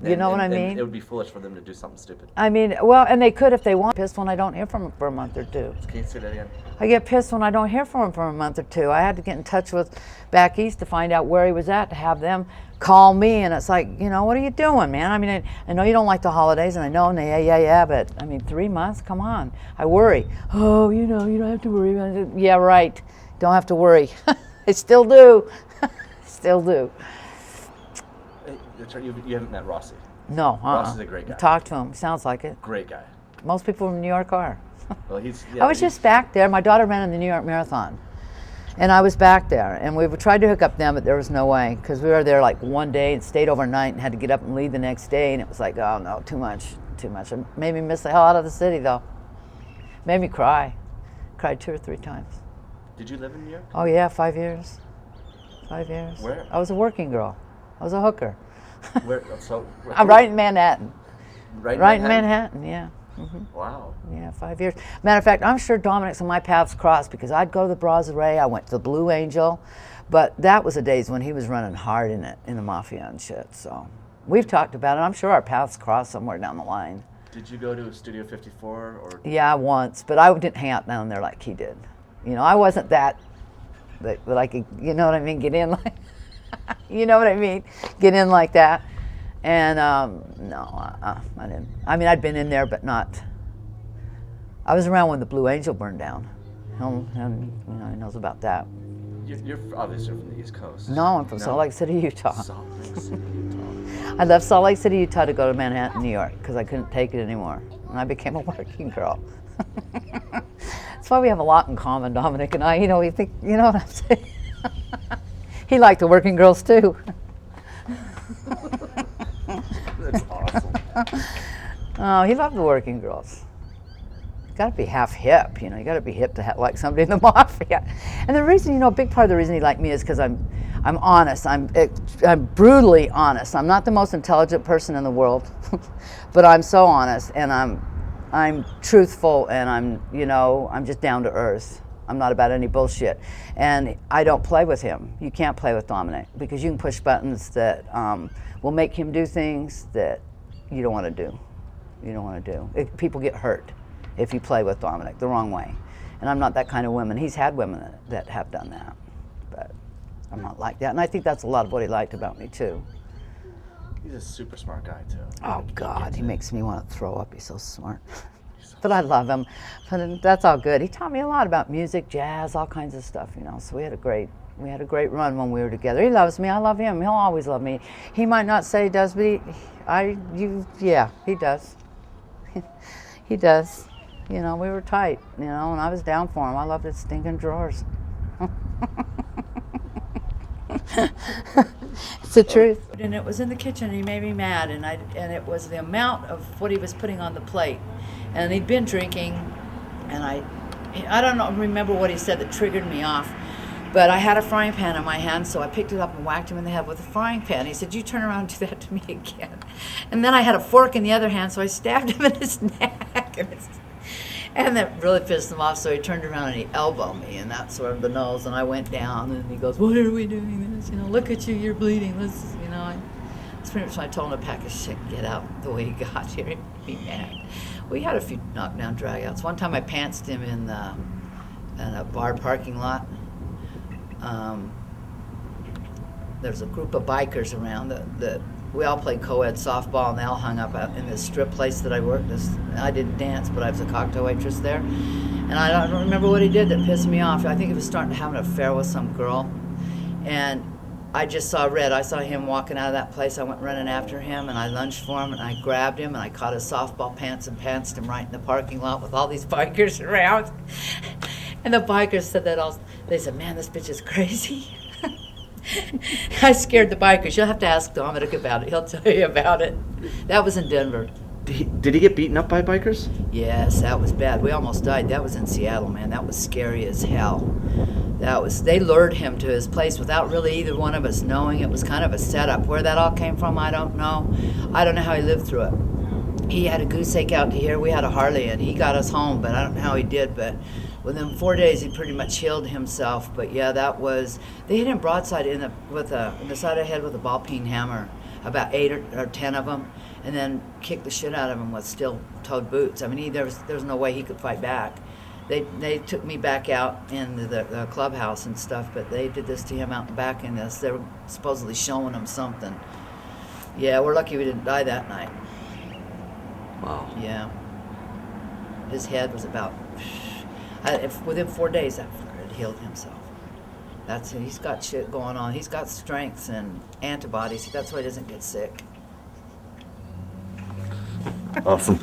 You know what I mean? It would be foolish for them to do something stupid. I mean, well, and they could if they want. Pissed when I don't hear from them for a month or two. Can you say that again? I get pissed when I don't hear from him for a month or two. I had to get in touch with back east to find out where he was at, to have them call me, and it's like, you know, what are you doing, man? I mean, I know you don't like the holidays, and I know, and yeah, but I mean, 3 months, come on. I worry. Oh, you know, you don't have to worry about it. Yeah, right. Don't have to worry. I still do. Still do. You haven't met Rossi? No. Ross is a great guy. Talk to him. Sounds like it. Great guy. Most people from New York are. Well, I was just back there. My daughter ran in the New York Marathon, and I was back there. And we tried to hook up them, but there was no way, because we were there like one day and stayed overnight and had to get up and leave the next day. And it was like, oh no, too much. It made me miss the hell out of the city, though. Made me cry. Cried 2 or 3 times. Did you live in New York? Oh yeah, 5 years. 5 years. Where? I was a working girl. I was a hooker. Where? I'm right in Manhattan. Right in Manhattan, yeah. Mm-hmm. Wow. Yeah, 5 years. Matter of fact, I'm sure Dominick's and my paths crossed, because I'd go to the Brasserie, I went to the Blue Angel, but that was the days when he was running hard in the Mafia and shit. So we've talked about it. I'm sure our paths crossed somewhere down the line. Did you go to Studio 54 or? Yeah, once, but I didn't hang out down there like he did. You know, I wasn't that I could, you know what I mean, get in like, you know what I mean, get in like that. And no, I didn't. I mean, I'd been in there, but not. I was around when the Blue Angel burned down. And you know, he knows about that. You're obviously from the East Coast. No, I'm from Salt Lake City, Utah. Salt Lake City, Utah. I left Salt Lake City, Utah to go to Manhattan, New York, because I couldn't take it anymore. And I became a working girl. That's why we have a lot in common, Dominick and I. You know, we think, you know what I'm saying? He liked the working girls too. That's awesome. Oh, he loved the working girls. You got to be half hip, you know. You got to be hip to like somebody in the Mafia. And the reason, you know, a big part of the reason he liked me is because I'm honest. I'm brutally honest. I'm not the most intelligent person in the world, but I'm so honest, and I'm truthful, and I'm just down to earth. I'm not about any bullshit, and I don't play with him. You can't play with Dominick, because you can push buttons that will make him do things that you don't want to do. You don't want to do. People get hurt if you play with Dominick the wrong way, and I'm not that kind of woman. He's had women that have done that, but I'm not like that, and I think that's a lot of what he liked about me too. He's a super smart guy too. Oh God, he makes me want to throw up. He's so smart. But I love him. But that's all good. He taught me a lot about music, jazz, all kinds of stuff, you know. So we had a great run when we were together. He loves me. I love him. He'll always love me. He might not say he does, but yeah, he does. He does. You know, we were tight, you know, and I was down for him. I loved his stinking drawers. It's the truth. And it was in the kitchen, and he made me mad, and it was the amount of what he was putting on the plate. And he'd been drinking, and I don't remember what he said that triggered me off, but I had a frying pan in my hand, so I picked it up and whacked him in the head with a frying pan. He said, "You turn around and do that to me again." And then I had a fork in the other hand, so I stabbed him in his neck, and that really pissed him off, so he turned around and he elbowed me, and that sort of the nose, and I went down, and he goes, "Why are we doing this? You know, look at you, you're bleeding. Let's, you know." That's pretty much when I told him to pack his shit and get out the way he got here. He'd be mad. We had a few knockdown dragouts. One time I pantsed him in a bar parking lot. There's a group of bikers around that we all played co-ed softball, and they all hung up out in this strip place that I worked. I didn't dance, but I was a cocktail waitress there. And I don't remember what he did that pissed me off. I think he was starting to have an affair with some girl. And I just saw red. I saw him walking out of that place. I went running after him, and I lunged for him, and I grabbed him, and I caught his softball pants and pantsed him right in the parking lot with all these bikers around. And the bikers said they said, "Man, this bitch is crazy." I scared the bikers. You'll have to ask Dominick about it. He'll tell you about it. That was in Denver. Did he get beaten up by bikers? Yes, that was bad. We almost died. That was in Seattle, man. That was scary as hell. They lured him to his place without really either one of us knowing. It was kind of a setup. Where that all came from, I don't know. I don't know how he lived through it. He had a goose egg out to here. We had a Harley, and he got us home, but I don't know how he did. But within 4 days, he pretty much healed himself. But yeah, they hit him broadside in the side of the head with a ball peen hammer. about 8 or 10 of them, and then kicked the shit out of him with steel-toed boots. I mean, there was no way he could fight back. They took me back out into the clubhouse and stuff, but they did this to him out in the back in this. They were supposedly showing him something. Yeah, we're lucky we didn't die that night. Wow. Yeah. His head was about, within 4 days after it healed himself. That's it. He's got shit going on. He's got strengths and antibodies. That's why he doesn't get sick. Awesome.